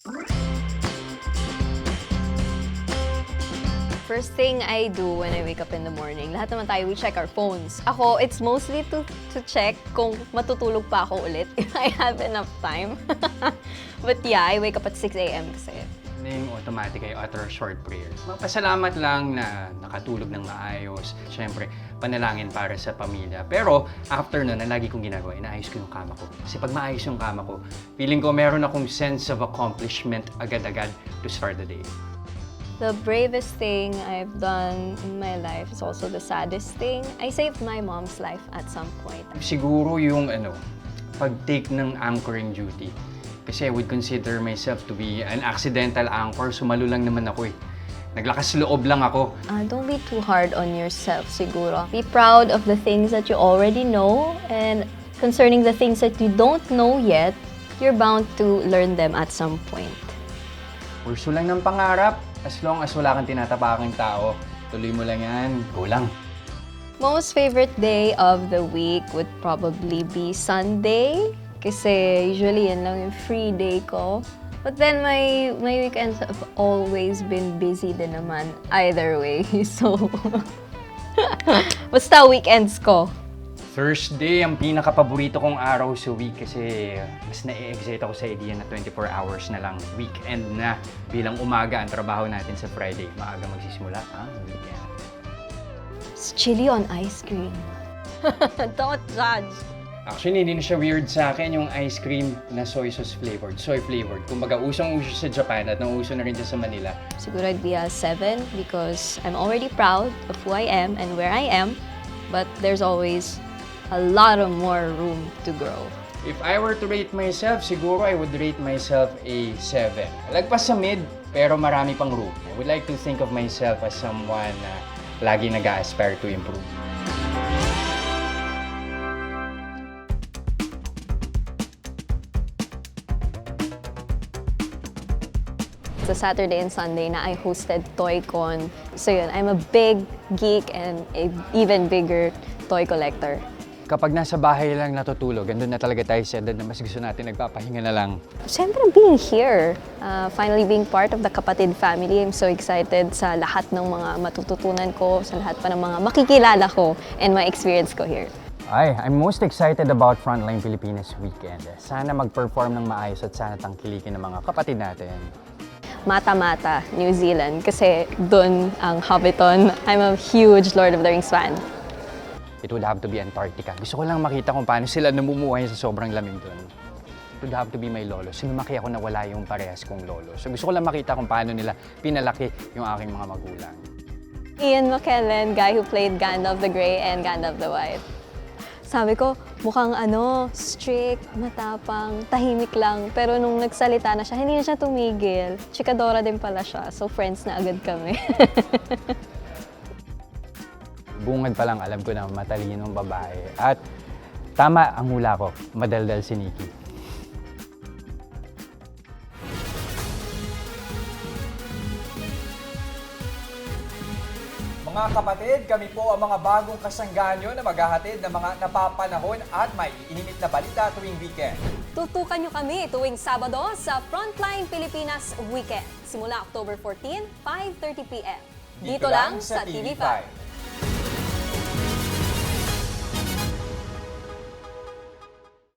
First thing I do when I wake up in the morning, lahat naman tayo, we check our phones. Ako, it's mostly to check kung matutulog pa ako ulit, if I have enough time. But yeah, I wake up at 6 a.m. kasi. Na yung automatic ay utter short prayer. Magpasalamat lang na nakatulog ng maayos. Siyempre, panalangin para sa pamilya. Pero after nun, ang lagi kong ginagawa, inaayos ko yung kama ko. Kasi pag maayos yung kama ko, feeling ko meron akong sense of accomplishment agad-agad to start the day. The bravest thing I've done in my life is also the saddest thing. I saved my mom's life at some point. Siguro yung pag-take ng anchoring duty. Kasi I would consider myself to be an accidental anchor. Sumalo lang naman ako eh. Naglakas loob lang ako. Don't be too hard on yourself, siguro. Be proud of the things that you already know, and concerning the things that you don't know yet, you're bound to learn them at some point. Purso lang ng pangarap. As long as wala kang tinatapakang tao, tuloy mo lang yan. Go lang. Most favorite day of the week would probably be Sunday. Kasi usually yan lang yung free day ko. But then my weekends have always been busy din naman either way. So, basta weekends ko. Thursday, ang pinaka-paborito kong araw sa week kasi mas na-excite ako sa idea na 24 hours na lang weekend na bilang umaga ang trabaho natin sa Friday. Maaga magsisimula ang weekend. It's chili on ice cream. Don't judge. Actually, hindi na siya weird sa akin yung ice cream na soy sauce flavored, soy flavored. Kumbaga, usong-uso sa Japan at nauuso na rin dyan sa Manila. Siguro I'd be a 7 because I'm already proud of who I am and where I am. But there's always a lot of more room to grow. If I were to rate myself, siguro I would rate myself a 7. Lagpas sa mid, pero marami pang room. I would like to think of myself as someone na lagi nag-aspire to improve. Sa Saturday and Sunday na I hosted ToyCon. So yun, I'm a big geek and an even bigger toy collector. Kapag nasa bahay lang natutulog, andun na talaga tayo sa edad na mas gusto natin nagpapahinga na lang. Siyempre, being here, finally being part of the Kapatid family, I'm so excited sa lahat ng mga matututunan ko, sa lahat pa ng mga makikilala ko and my experience ko here. I'm most excited about Frontline Pilipinas weekend. Sana mag-perform ng maayos at sana tangkilikin ng mga kapatid natin. Mata-Mata, New Zealand, kasi dun ang Hobbiton. I'm a huge Lord of the Rings fan. It would have to be Antarctica. Gusto ko lang makita kung paano sila namumuhay sa sobrang lamig doon. It would have to be my lolo. Lumaki ako na wala yung parehas kong lolo. So gusto ko lang makita kung paano nila pinalaki yung aking mga magulang. Ian McKellen, guy who played Gandalf the Grey and Gandalf the White. Sabi ko, mukhang strict, matapang, tahimik lang. Pero nung nagsalita na siya, hindi na siya tumigil. Chikadora din pala siya, so friends na agad kami. Bungad pa lang alam ko na matalinong babae. At tama ang hula ko, madaldal si Nikki. Mga kapatid, kami po ang mga bagong kasangganyo na maghahatid ng mga napapanahon at may ininit na balita tuwing weekend. Tutukan nyo kami tuwing Sabado sa Frontline Pilipinas Weekend. Simula October 14, 5:30 p.m. Dito lang sa TV5.